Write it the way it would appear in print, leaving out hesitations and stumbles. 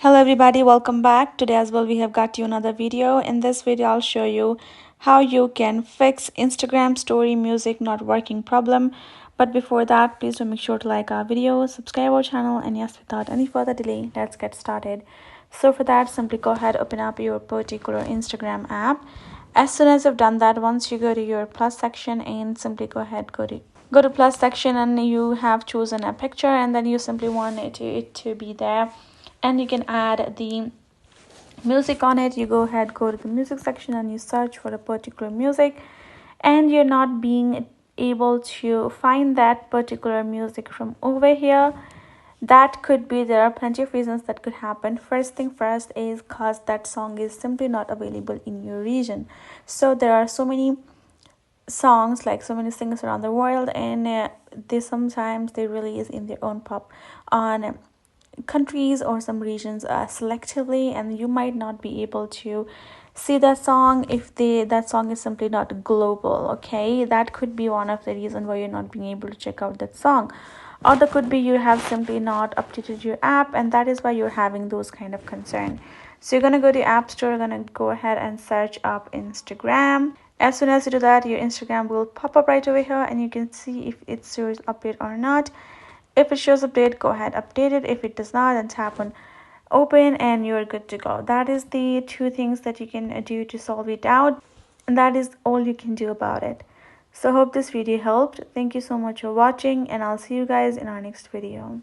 Hello everybody, welcome back. Today as well we have got you another video. In this video I'll show you how you can fix Instagram story music not working problem. But before that, please do make sure to like our video, subscribe our channel, and yes, without any further delay, let's get started. So for that, simply go ahead, open up your particular Instagram app. As soon as you've done that, once you go to your plus section and simply go ahead, go to plus section, and you have chosen a picture, and then you simply want it to be there, and you can add the music on it. You go ahead, go to the music section, and you search for a particular music, and you're not being able to find that particular music from over here. That could be, there are plenty of reasons that could happen. First thing first is because that song is simply not available in your region. So there are so many songs, like so many singers around the world, and they sometimes they release in their own pop on countries or some regions selectively, and you might not be able to see that song if that song is simply not global. Okay, that could be one of the reasons why you're not being able to check out that song. Or that could be you have simply not updated your app, and that is why you're having those kind of concern. So you're gonna go to App Store, you're gonna go ahead and search up Instagram. As soon as you do that, your Instagram will pop up right over here, and you can see if it shows update or not. If it shows update, go ahead, update it. If it does not, then tap on open and you're good to go. That is the two things that you can do to solve it out, and that is all you can do about it. So hope this video helped. Thank you so much for watching, and I'll see you guys in our next video.